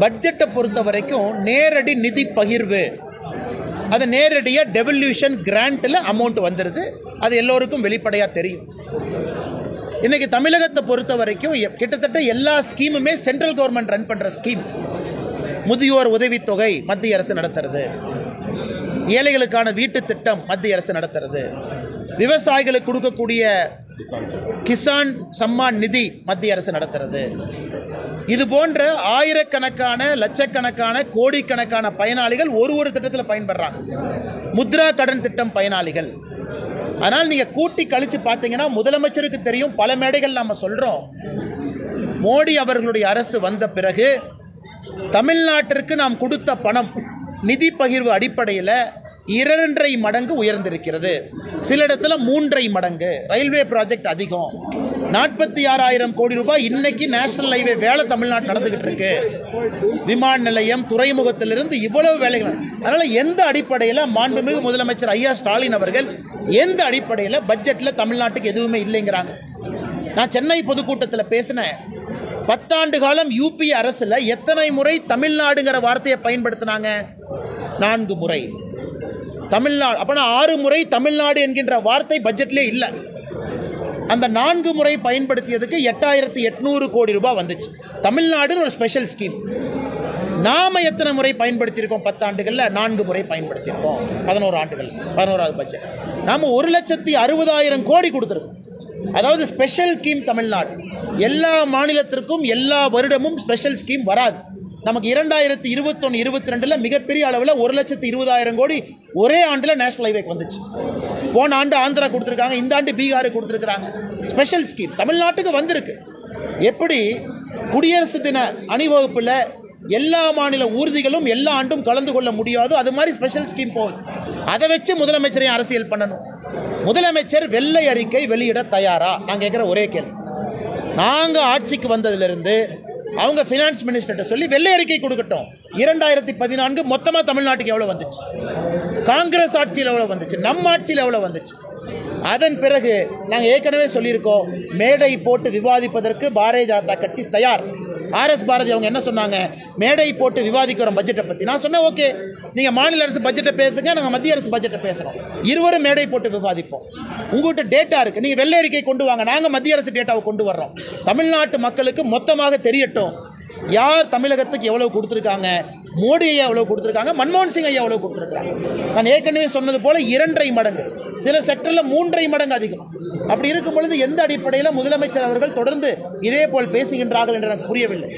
பட்ஜெட்டை பொறுத்த வரைக்கும் நேரடி நிதி பகிர்வு, அது நேரடியாக டெவல்யூஷன் கிராண்ட்டில் அமௌண்ட் வந்துடுது. அது எல்லோருக்கும் வெளிப்படையாக தெரியும். இன்றைக்கி தமிழகத்தை பொறுத்த வரைக்கும் கிட்டத்தட்ட எல்லா ஸ்கீமுமே சென்ட்ரல் கவர்மெண்ட் ரன் பண்ணுற ஸ்கீம். முதியோர் உதவித்தொகை மத்திய அரசு நடத்துறது, ஏழைகளுக்கான வீட்டு திட்டம் மத்திய அரசு நடத்துறது, விவசாயிகளுக்கு கொடுக்கக்கூடிய கிசான் சம்மான் நிதி மத்திய அரசு நடத்துறது. இது போன்ற ஆயிரக்கணக்கான லட்சக்கணக்கான கோடிக்கணக்கான பயனாளிகள் ஒரு திட்டத்தில் பயன்படுறாங்க. முத்ரா கடன் திட்டம் பயனாளிகள். ஆனால் நீங்கள் கூட்டி கழிச்சு பார்த்தீங்கன்னா முதலமைச்சருக்கு தெரியும். பல மேடைகள் நாம் சொல்கிறோம், மோடி அவர்களுடைய அரசு வந்த பிறகு தமிழ்நாட்டிற்கு நாம் கொடுத்த பணம் நிதி பகிர்வு அடிப்படையில் 2.5 மடங்கு உயர்ந்திருக்கிறது. சில இடத்துல 3.5 மடங்கு. ரயில்வே ப்ராஜெக்ட் அதிகம். 46,000 கோடி ரூபாய் இன்னைக்கு நேஷனல் ஹைவே வேலை தமிழ்நாடு நடந்துகிட்டு இருக்கு. விமான நிலையம், துறைமுகத்திலிருந்து இவ்வளவு வேலைகள். அதனால எந்த அடிப்படையில் மாண்புமிகு முதலமைச்சர் ஐயா ஸ்டாலின் அவர்கள் எந்த அடிப்படையில் பட்ஜெட்டில் தமிழ்நாட்டுக்கு எதுவுமே இல்லைங்கிறாங்க? நான் சென்னை பொதுக்கூட்டத்தில் பேசினேன். 10 ஆண்டு காலம் யூபி அரசுல எத்தனை முறை தமிழ்நாடுங்கிற வார்த்தையை பயன்படுத்தினாங்க? 4 முறை. தமிழ்நாடு அப்பனா 6 முறை தமிழ்நாடு என்கின்ற வார்த்தை பட்ஜெட்லேயே இல்லை. அந்த 4 முறை பயன்படுத்தியதுக்கு 8,800 கோடி ரூபாய் வந்துச்சு. தமிழ்நாடுன்னு ஒரு ஸ்பெஷல் ஸ்கீம். நாம எத்தனை முறை பயன்படுத்தியிருக்கோம்? 10 ஆண்டுகளில் 4 முறை பயன்படுத்தியிருக்கோம். 11 ஆண்டுகள், 11வது பட்ஜெட் நாம 1,60,000 கோடி கொடுத்துருக்கோம். அதாவது ஸ்பெஷல் ஸ்கீம் தமிழ்நாடு. எல்லா மாநிலத்திற்கும் எல்லா வருடமும் ஸ்பெஷல் ஸ்கீம் வராது. நமக்கு 2021-22 மிகப்பெரிய அளவில் 1,20,000 கோடி ஒரே ஆண்டில் நேஷனல் ஹைவேக்கு வந்துச்சு. போன ஆண்டு ஆந்திரா கொடுத்துருக்காங்க, இந்த ஆண்டு பீகார் கொடுத்துருக்காங்க. ஸ்பெஷல் ஸ்கீம் தமிழ்நாட்டுக்கு வந்திருக்கு. எப்படி குடியரசு தின அணிவகுப்பில் எல்லா மாநில ஊர்திகளும் எல்லா ஆண்டும் கலந்து கொள்ள முடியாதோ அது மாதிரி ஸ்பெஷல் ஸ்கீம் போகுது. அதை வச்சு முதலமைச்சரையும் அரசியல் பண்ணணும். முதலமைச்சர் வெள்ளை அறிக்கை வெளியிட தயாரா? நான் கேட்குற ஒரே கேள்வி. நாங்கள் ஆட்சிக்கு வந்ததிலிருந்து அவங்க ஃபினான்ஸ் மினிஸ்டர்கிட்ட சொல்லி வெள்ளை அறிக்கை கொடுக்கட்டும். 2014 மொத்தமாக தமிழ்நாட்டுக்கு எவ்வளோ வந்துச்சு? காங்கிரஸ் ஆட்சியில் எவ்வளோ வந்துச்சு? நம்ம ஆட்சியில் எவ்வளோ வந்துச்சு? அதன் பிறகு நாங்கள் ஏற்கனவே சொல்லியிருக்கோம், மேடை போட்டு விவாதிப்பதற்கு பாரதிய ஜனதா கட்சி தயார். ஆர்எஸ் பாரதி அவங்க என்ன சொன்னாங்க? மேடை போட்டு விவாதிக்கிறோம் பட்ஜெட்டை பற்றி. நான் சொன்னேன், ஓகே, நீங்கள் மாநில அரசு பட்ஜெட்டை பேசுங்க, நாங்கள் மத்திய அரசு பட்ஜெட்டை பேசுகிறோம், இருவரும் மேடை போட்டு விவாதிப்போம். உங்கள்கிட்ட டேட்டா இருக்குது, நீங்கள் வெள்ளை அறிக்கை கொண்டு வாங்க, நாங்கள் மத்திய அரசு டேட்டாவை கொண்டு வர்றோம். தமிழ்நாட்டு மக்களுக்கு மொத்தமாக தெரியட்டும் யார் தமிழகத்துக்கு எவ்வளவு கொடுத்துருக்காங்க, மோடி ஐயா எவ்வளவு கொடுத்துருக்காங்க, மன்மோகன் சிங் ஐயா எவ்வளவு கொடுத்துருக்காங்க. நான் ஏற்கனவே சொன்னது போல 2.5 மடங்கு, சில செக்டரில் 3.5 மடங்கு அதிகம். அப்படி இருக்கும் பொழுது எந்த அடிப்படையில் முதலமைச்சர் அவர்கள் தொடர்ந்து இதே போல் பேசுகின்றார்கள் என்று எனக்கு புரியவில்லை.